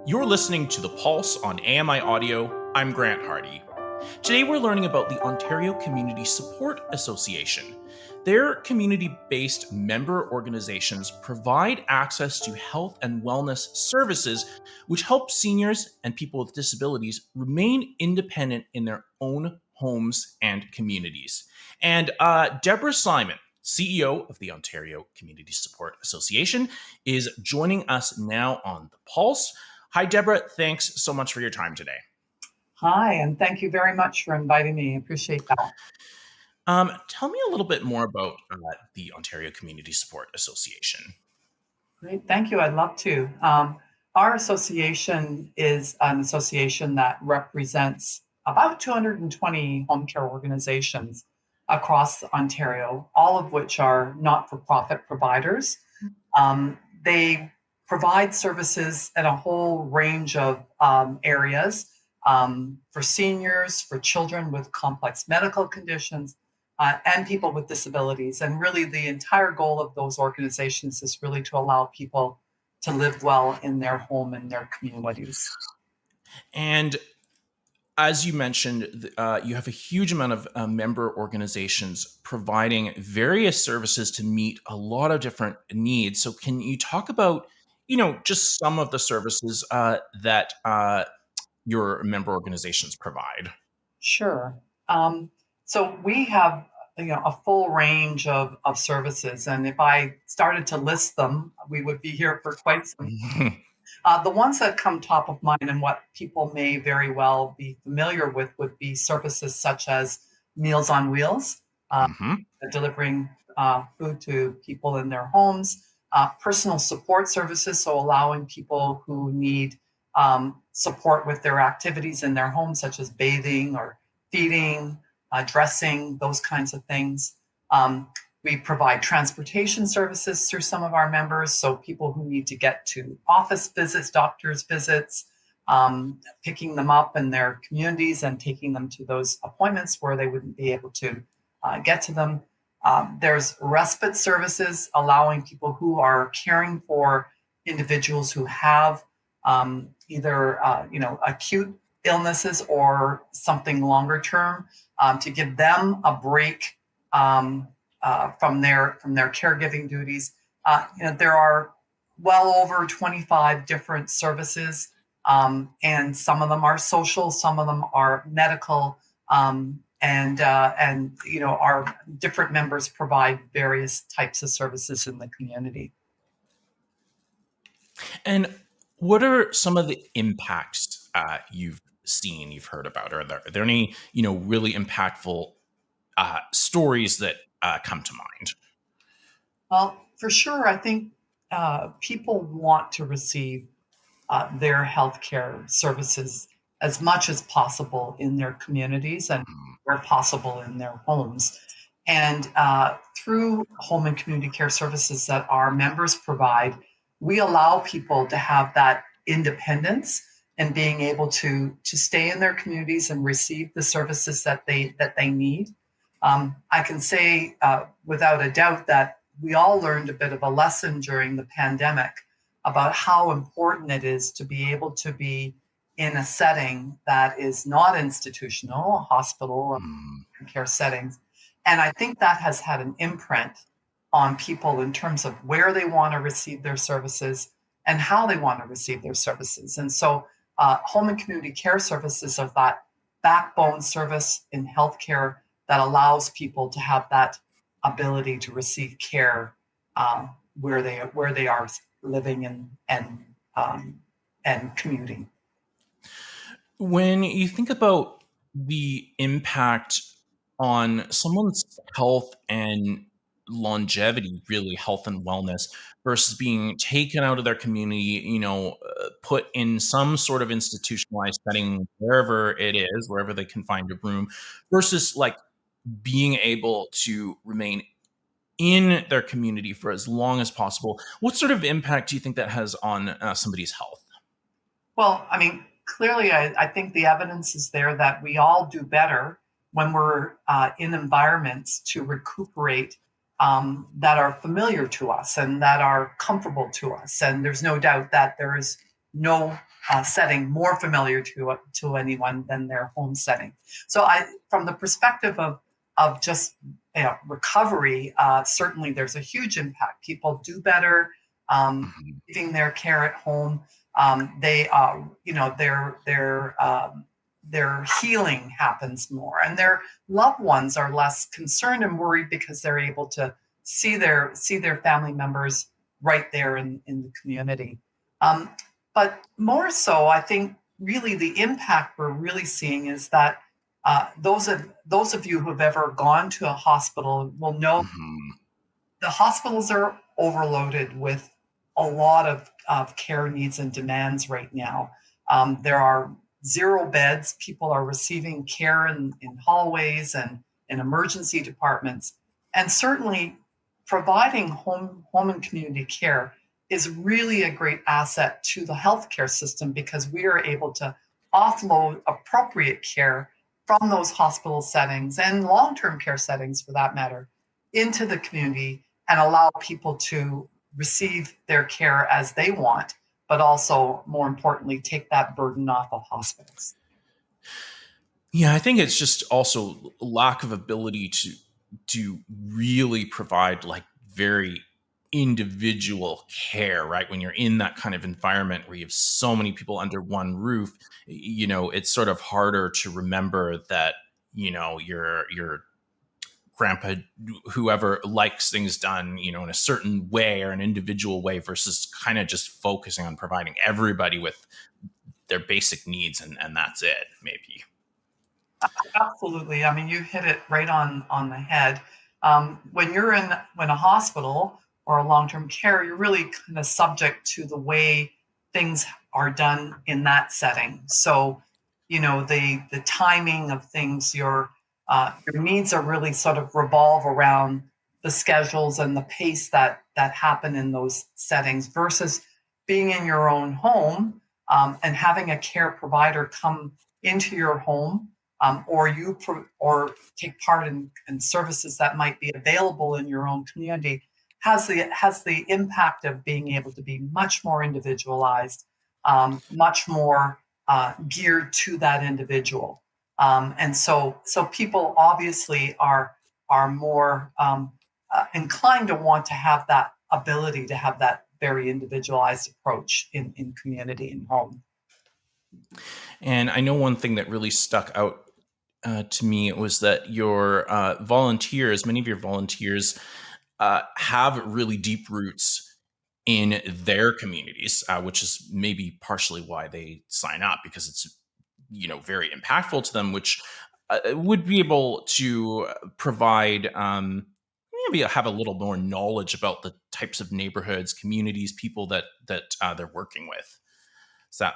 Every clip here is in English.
You're listening to The Pulse on AMI Audio. I'm Grant Hardy. Today we're learning about the Ontario Community Support Association. Their community-based member organizations provide access to health and wellness services which help seniors and people with disabilities remain independent in their own homes and communities. And Deborah Simon, CEO of the Ontario Community Support Association, is joining us now on The Pulse. Hi, Deborah. Thanks so much for your time today. Hi, and thank you very much for inviting me. I appreciate that. Tell me a little bit more about the Ontario Community Support Association. Great, thank you. I'd love to. Our association is an association that represents about 220 home care organizations across Ontario, all of which are not-for-profit providers. They provide services in a whole range of areas for seniors, for children with complex medical conditions, and people with disabilities. And really, the entire goal of those organizations is really to allow people to live well in their home and their communities. And as you mentioned, you have a huge amount of member organizations providing various services to meet a lot of different needs. So can you talk about, just some of the services that your member organizations provide? Sure. So we have a full range of services, and if I started to list them, we would be here for quite some. The ones that come top of mind and what people may very well be familiar with would be services such as Meals on Wheels, Mm-hmm. delivering food to people in their homes, personal support services, so allowing people who need support with their activities in their homes, such as bathing or feeding, dressing, those kinds of things. We provide transportation services through some of our members, so people who need to get to office visits, doctor's visits, picking them up in their communities and taking them to those appointments where they wouldn't be able to get to them. There's respite services, allowing people who are caring for individuals who have either acute illnesses or something longer term, to give them a break from their caregiving duties. There are well over 25 different services, and some of them are social, some of them are medical, and our different members provide various types of services in the community. And what are some of the impacts you've seen, you've heard about? Are there any, really impactful stories that come to mind? Well, for sure, I think people want to receive their healthcare services as much as possible in their communities and where possible in their homes. And through home and community care services that our members provide, we allow people to have that independence and being able to stay in their communities and receive the services that they need. I can say without a doubt that we all learned a bit of a lesson during the pandemic about how important it is to be able to be in a setting that is not institutional, a hospital, care settings. And I think that has had an imprint on people in terms of where they want to receive their services and how they want to receive their services. And so home and community care services are that backbone service in healthcare that allows people to have that ability to receive care where they are living and commuting. When you think about the impact on someone's health and longevity, really health and wellness, versus being taken out of their community, put in some sort of institutionalized setting, wherever it is, wherever they can find a room, versus like being able to remain in their community for as long as possible. What sort of impact do you think that has on somebody's health? Well, I mean, clearly, I think the evidence is there that we all do better when we're in environments to recuperate that are familiar to us and that are comfortable to us. And there's no doubt that there is no setting more familiar to anyone than their home setting. So from the perspective of just recovery, certainly there's a huge impact. People do better Mhm. giving their care at home. They, their healing happens more, and their loved ones are less concerned and worried because they're able to see their family members right there in the community. Um, but more so, I think really the impact we're really seeing is that those of you who have ever gone to a hospital will know Mhm. the hospitals are overloaded with a lot of care needs and demands right now. There are zero beds. People are receiving care in hallways and in emergency departments. And certainly providing home and community care is really a great asset to the healthcare system because we are able to offload appropriate care from those hospital settings and long-term care settings for that matter into the community and allow people to receive their care as they want, but also, more importantly, take that burden off of hospitals. Yeah, I think it's just also lack of ability to really provide like very individual care, right? When you're in that kind of environment where you have so many people under one roof, it's sort of harder to remember that, your grandpa, whoever likes things done, in a certain way or an individual way versus kind of just focusing on providing everybody with their basic needs and that's it, maybe. Absolutely. I mean, you hit it right on the head. When a hospital or a long-term care, you're really kind of subject to the way things are done in that setting. So, the timing of things, your needs are really sort of revolve around the schedules and the pace that happen in those settings versus being in your own home and having a care provider come into your home or take part in services that might be available in your own community has the impact of being able to be much more individualized, much more geared to that individual, and so people obviously are more inclined to want to have that ability to have that very individualized approach in community and home. And I know one thing that really stuck out to me was that your volunteers, many of your volunteers, have really deep roots in their communities, which is maybe partially why they sign up because it's very impactful to them, which would be able to provide maybe have a little more knowledge about the types of neighborhoods, communities, people that they're working with. Is that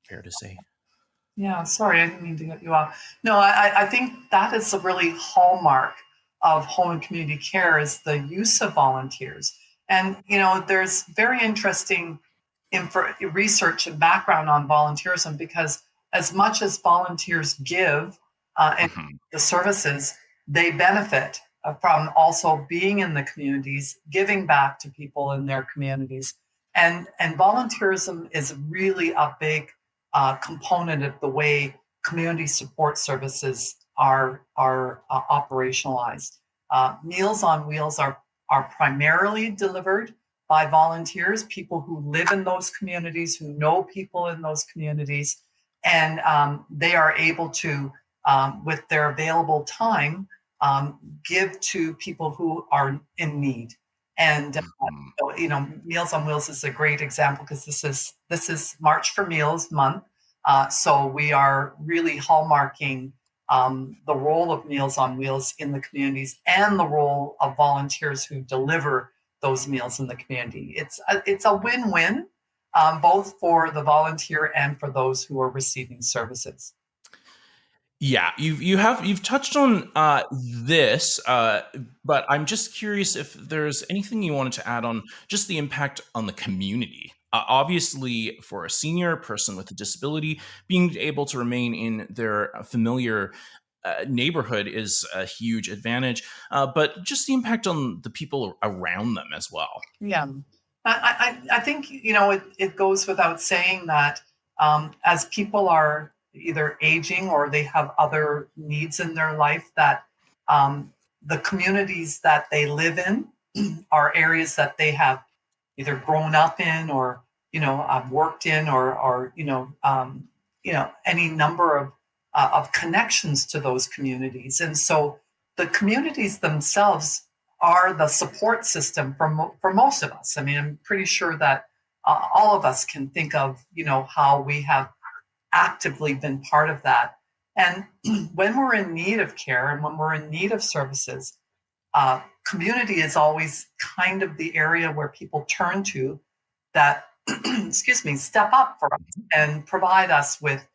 fair to say? Yeah, sorry, I didn't mean to cut you off. No, I think that is a really hallmark of home and community care is the use of volunteers. And there's very interesting research and background on volunteerism because as much as volunteers give and Mhm. the services, they benefit from also being in the communities, giving back to people in their communities. And volunteerism is really a big component of the way community support services are operationalized. Meals on Wheels are primarily delivered by volunteers, people who live in those communities, who know people in those communities, and they are able to, with their available time, give to people who are in need. And Mhm. Meals on Wheels is a great example because this is March for Meals month, so we are really hallmarking the role of Meals on Wheels in the communities and the role of volunteers who deliver those meals in the community. It's a win-win, both for the volunteer and for those who are receiving services. Yeah, you've touched on this, but I'm just curious if there's anything you wanted to add on just the impact on the community. Obviously, for a senior person with a disability, being able to remain in their familiar neighborhood is a huge advantage, but just the impact on the people around them as well. Yeah. I think, it goes without saying that as people are either aging or they have other needs in their life, that um, the communities that they live in are areas that they have either grown up in or, worked in, or any number of connections to those communities. And so the communities themselves are the support system for most of us. I mean, I'm pretty sure that all of us can think of, how we have actively been part of that. And when we're in need of care and when we're in need of services, community is always kind of the area where people turn to that, excuse me, step up for us and provide us with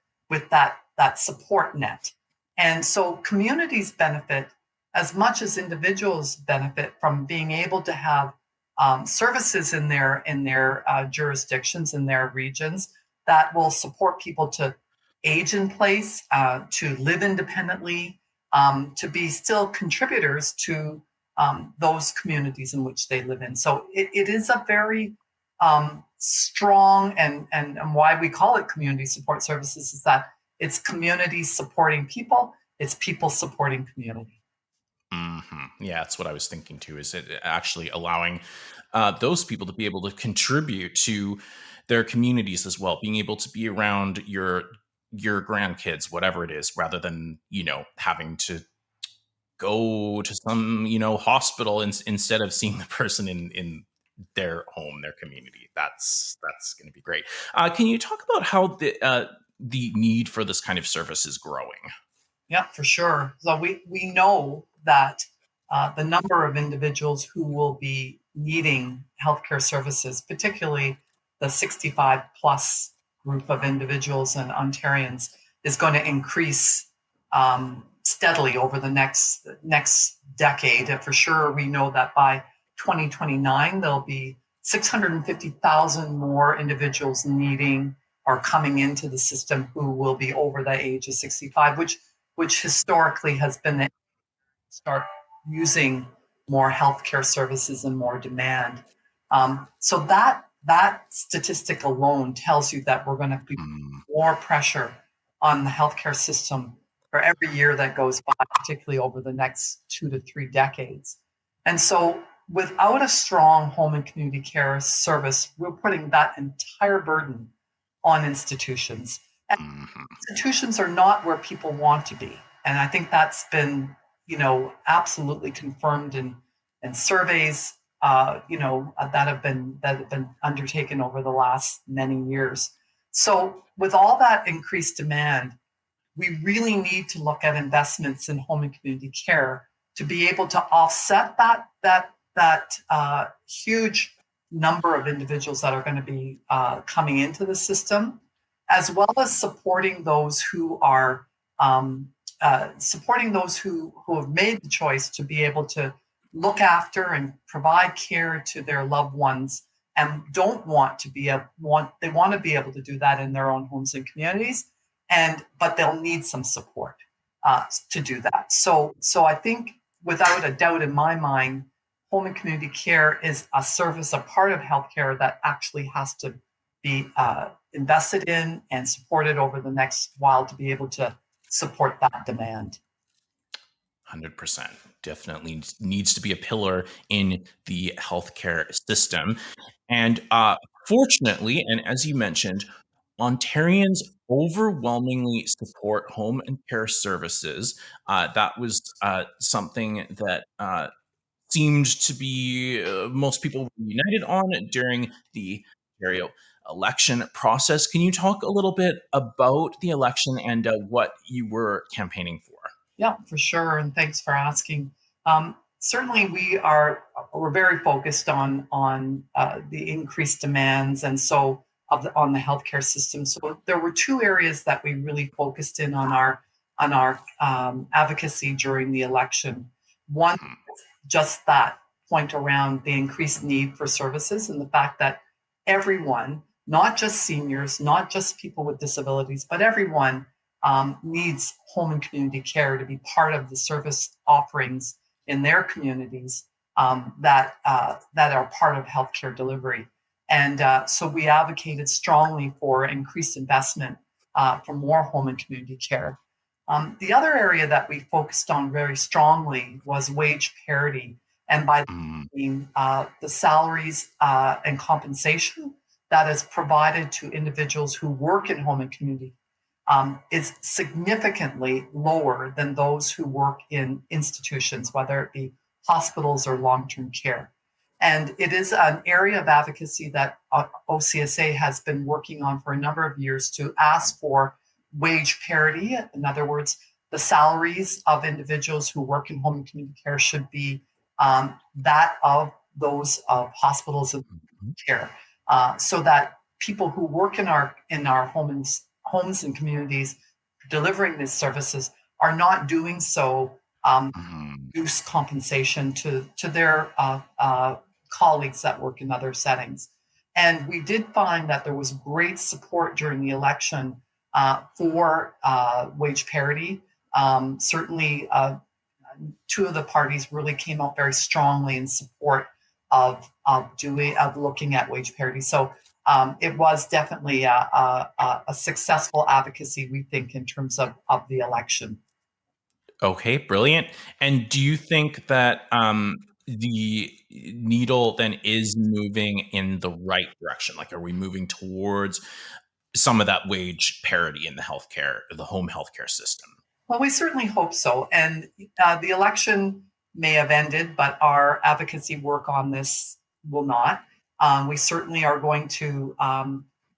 that support net. And so communities benefit as much as individuals benefit from being able to have services in their jurisdictions, in their regions, that will support people to age in place, to live independently, to be still contributors to those communities in which they live in. So it is a very strong, and why we call it community support services is that it's community supporting people, it's people supporting community. Yeah, that's what I was thinking too. Is it actually allowing those people to be able to contribute to their communities as well, being able to be around your grandkids, whatever it is, rather than having to go to some hospital instead of seeing the person in their home, their community. That's going to be great. Can you talk about how the need for this kind of service is growing? Yeah, for sure. So we know that the number of individuals who will be needing healthcare services, particularly the 65 plus group of individuals and Ontarians, is going to increase steadily over the next decade. And for sure, we know that by 2029 there'll be 650,000 more individuals needing or coming into the system who will be over the age of 65, which historically has been the start using more healthcare services and more demand. So that statistic alone tells you that we're going to be Mm, more pressure on the healthcare system for every year that goes by, particularly over the next 2 to 3 decades. And so, without a strong home and community care service, we're putting that entire burden on institutions. mhm. Institutions are not where people want to be. And I think that's been, absolutely confirmed in surveys, that have been undertaken over the last many years. So with all that increased demand, we really need to look at investments in home and community care to be able to offset that huge number of individuals that are going to be coming into the system, as well as supporting those who are supporting those who have made the choice to be able to look after and provide care to their loved ones and don't want to be a want they want to be able to do that in their own homes and communities, and but they'll need some support to do that. So I think without a doubt in my mind, home and community care is a service, a part of healthcare that actually has to be invested in and supported over the next while to be able to support that demand. 100%. Definitely needs to be a pillar in the healthcare system. And fortunately, and as you mentioned, Ontarians overwhelmingly support home and care services. That was something that seemed to be most people were united on during the Ontario election process. Can you talk a little bit about the election and what you were campaigning for? Yeah, for sure. And thanks for asking. Certainly, we're very focused on the increased demands, and so on the healthcare system. So there were two areas that we really focused in on our advocacy during the election. One, Mhm. just that point around the increased need for services and the fact that everyone, not just seniors, not just people with disabilities, but everyone needs home and community care to be part of the service offerings in their communities that are part of healthcare delivery. And so we advocated strongly for increased investment for more home and community care. The other area that we focused on very strongly was wage parity, and by Mm, the salaries and compensation that is provided to individuals who work in home and community is significantly lower than those who work in institutions, whether it be hospitals or long term care. And it is an area of advocacy that OCSA has been working on for a number of years to ask for wage parity. In other words, the salaries of individuals who work in home and community care should be that of those of hospitals and mhm, care, so that people who work in our homes and communities delivering these services are not doing so mhm, reduce compensation to their colleagues that work in other settings. And we did find that there was great support during the election for wage parity. Certainly, two of the parties really came out very strongly in support of looking at wage parity. So it was definitely a successful advocacy, we think, in terms of the election. Okay, brilliant. And do you think that the needle then is moving in the right direction? Like, are we moving towards some of that wage parity in the home healthcare system? Well, we certainly hope so. And the election may have ended, but our advocacy work on this will not. We certainly are going to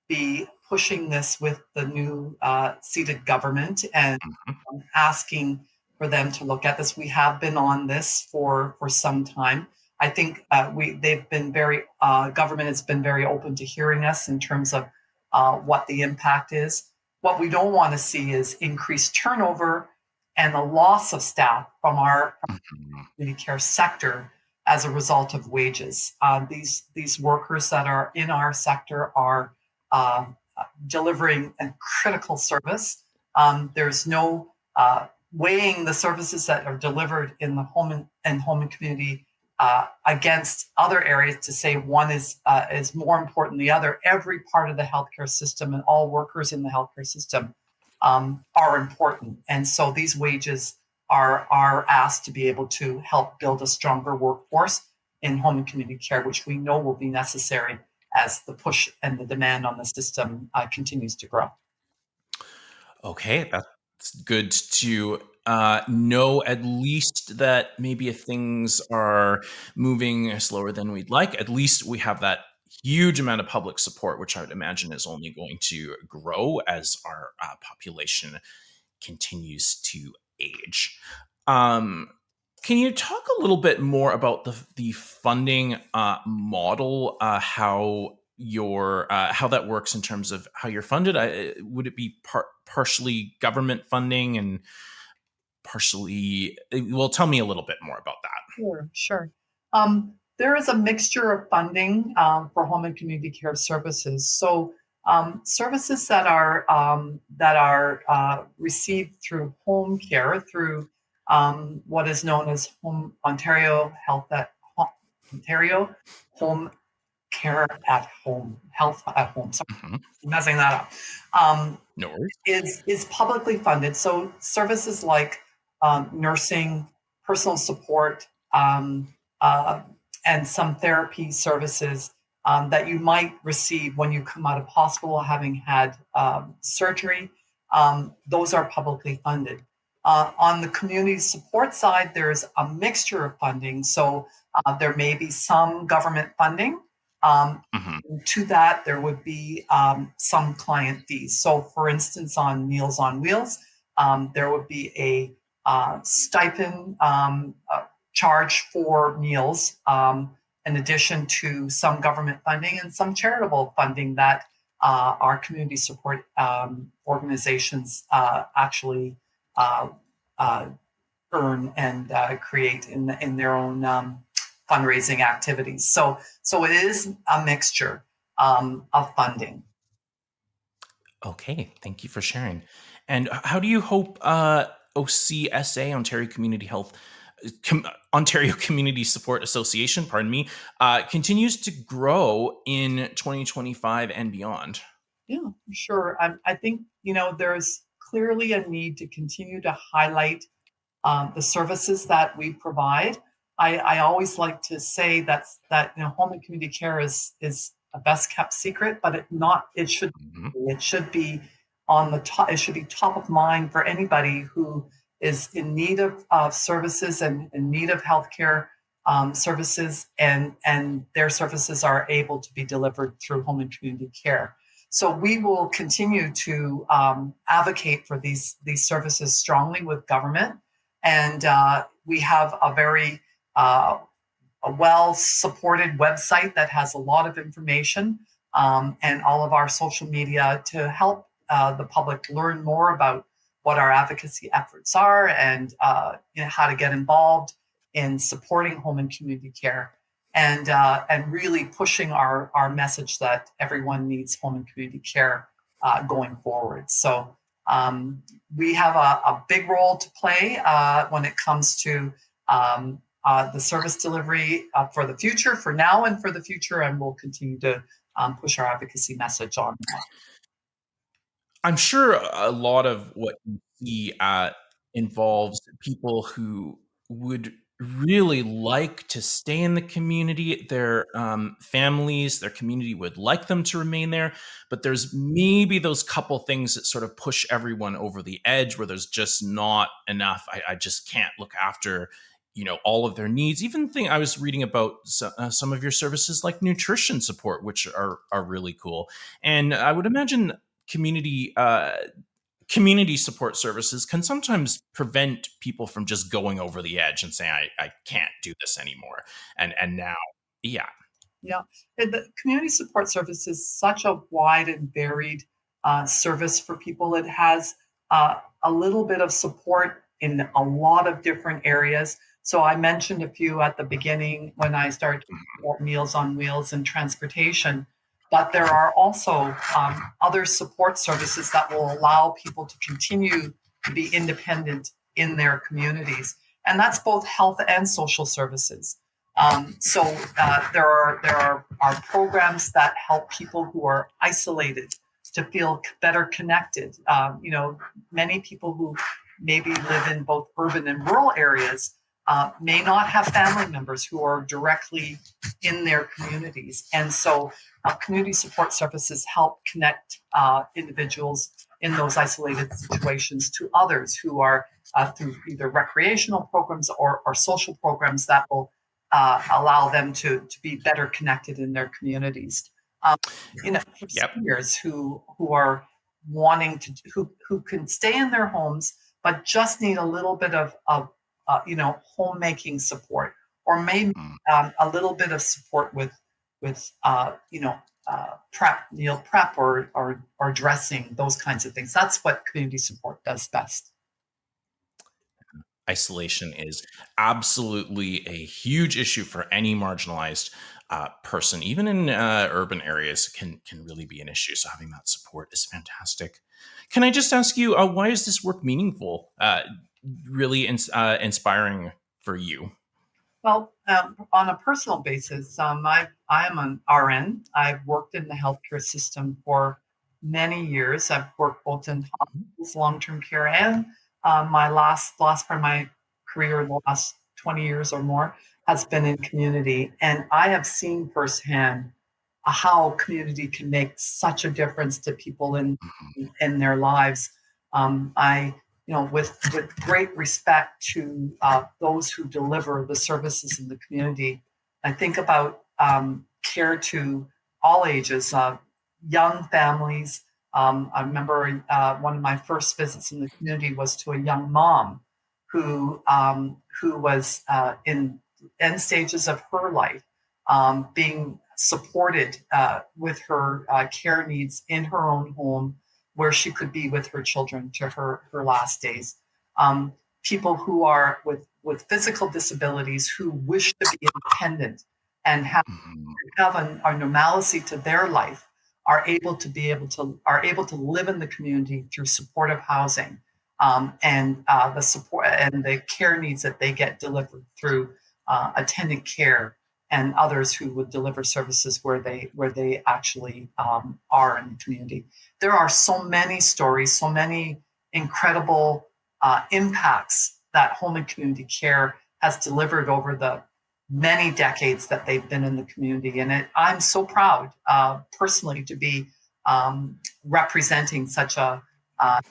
be pushing this with the new seated government and Mhm, asking for them to look at this. We have been on this for some time. I think we they've been very government has been very open to hearing us in terms of what the impact is. What we don't want to see is increased turnover and the loss of staff from our mhm, community care sector as a result of wages. These workers that are in our sector are uh, delivering a critical service. There's no weighing the services that are delivered in the home and community against other areas to say one is more important than the other. Every part of the healthcare system and all workers in the healthcare system are important, and so these wages are asked to be able to help build a stronger workforce in home and community care, which we know will be necessary as the push and the demand on the system continues to grow. Okay, that's good to know at least that maybe if things are moving slower than we'd like, at least we have that huge amount of public support, which I would imagine is only going to grow as our population continues to age. Um, can you talk a little bit more about the funding model? How that works in terms of how you're funded? Would it be partially government funding and partially? Well, tell me a little bit more about that. Sure, sure. There is a mixture of funding for home and community care services. So, services that are received through home care through what is known as Home Ontario Ontario Home Care at Home Health at Home. Sorry, Mhm. I'm messing that up. Um, No worries. is publicly funded. So services like nursing, personal support, uh, and some therapy services that you might receive when you come out of hospital having had surgery, those are publicly funded. On the community support side, there's a mixture of funding. So there may be some government funding. Um, Mhm, to that, there would be some client fees. So, for instance, on Meals on Wheels, there would be a stipend charge for meals, in addition to some government funding and some charitable funding that our community support organizations actually uh, uh, earn and create in their own fundraising activities. So it is a mixture of funding. okay, thank you for sharing. And how do you hope OCSA, Ontario Community Health, Ontario Community Support Association, pardon me, continues to grow in 2025 and beyond. Yeah, for sure. I think, there's clearly a need to continue to highlight the services that we provide. I always like to say that home and community care is a best kept secret, but Mhm. it should be on the top. It should be top of mind for anybody who is in need of services and in need of healthcare services, and their services are able to be delivered through home and community care. So we will continue to advocate for these services strongly with government, and we have uh, a well supported website that has a lot of information, and all of our social media to help the public learn more about what our advocacy efforts are, and how to get involved in supporting home and community care, and really pushing our message that everyone needs home and community care going forward. So um, we have a big role to play when it comes to the service delivery for the future, for now and for the future, and we'll continue to push our advocacy message on that. I'm sure a lot of what you see involves people who would really like to stay in the community. Their families, their community would like them to remain there, but there's maybe those couple things that sort of push everyone over the edge where there's just not enough. I just can't look after all of their needs. Even thing I was reading about some of your services like nutrition support, which are really cool. And I would imagine community community support services can sometimes prevent people from just going over the edge and saying I can't do this anymore. And now, yeah. Yeah, and the community support service is such a wide and varied service for people. It has a little bit of support in a lot of different areas. So I mentioned a few at the beginning when I started talking about Meals on Wheels and transportation, but there are also other support services that will allow people to continue to be independent in their communities, and that's both health and social services. So there are programs that help people who are isolated to feel better connected. Many people who maybe live in both urban and rural areas may not have family members who are directly in their communities, and so community support services help connect individuals in those isolated situations to others who are through either recreational programs or social programs that will allow them to be better connected in their communities. Um, for Yep. seniors who are wanting to who can stay in their homes but just need a little bit of homemaking support, or maybe Mm. a little bit of support with meal prep or dressing, those kinds of things. That's what community support does best. Isolation is absolutely a huge issue for any marginalized person, even in urban areas. Can really be an issue. So having that support is fantastic. Can I just ask you, why is this work meaningful? Really inspiring for you? Well, on a personal basis, I am an RN. I've worked in the healthcare system for many years. I've worked both in hospitals, long term care, and my last part of my career, the last 20 years or more, has been in community. And I have seen firsthand how community can make such a difference to people in their lives. I with great respect to those who deliver the services in the community. I think about care to all ages, young families. I remember one of my first visits in the community was to a young mom who was in end stages of her life, being supported with her care needs in her own home, where she could be with her children to her last days. Um, People who are with physical disabilities who wish to be independent and Mhm. have a normalcy to their life are able to live in the community through supportive housing. and the support and the care needs that they get delivered through attendant care and others who would deliver services where they actually are in the community. There are so many stories, so many incredible impacts that home and community care has delivered over the many decades that they've been in the community. And I'm so proud personally to be representing such a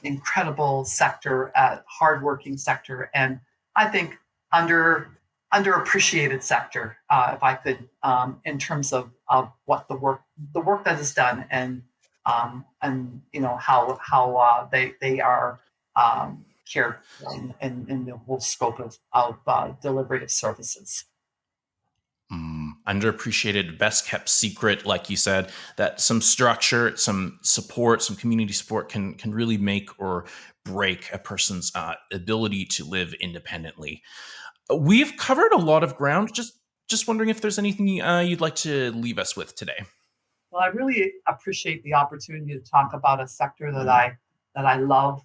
incredible sector, hardworking sector, and I think under underappreciated sector, if I could, in terms of what the work that is done, and how they are cared for in the whole scope of delivery of services. Underappreciated, best kept secret, like you said, that some structure, some support, some community support can really make or break a person's ability to live independently. We've covered a lot of ground. Just wondering if there's anything you'd like to leave us with today. Well, I really appreciate the opportunity to talk about a sector that I love,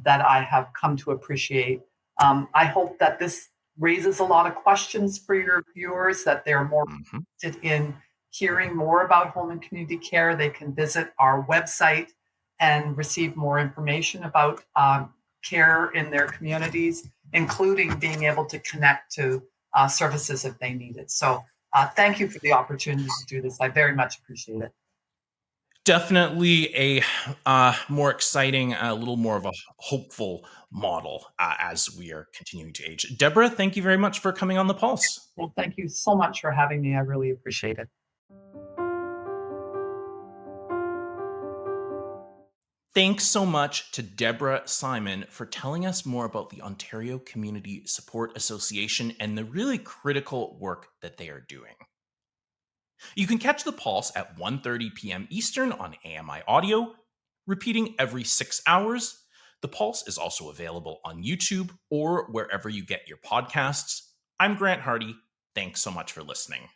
that I have come to appreciate. I hope that this raises a lot of questions for your viewers, that they're more Mhm. interested in hearing more about home and community care. They can visit our website and receive more information about care in their communities, including being able to connect to services if they need it. So thank you for the opportunity to do this. I very much appreciate it. Definitely a more exciting, a little more of a hopeful model as we are continuing to age. Deborah, thank you very much for coming on the Pulse. Well, thank you so much for having me. I really appreciate it. Thanks so much to Deborah Simon for telling us more about the Ontario Community Support Association and the really critical work that they are doing. You can catch the Pulse at 1:30 p.m. Eastern on AMI Audio, repeating every 6 hours. The Pulse is also available on YouTube or wherever you get your podcasts. I'm Grant Hardy. Thanks so much for listening.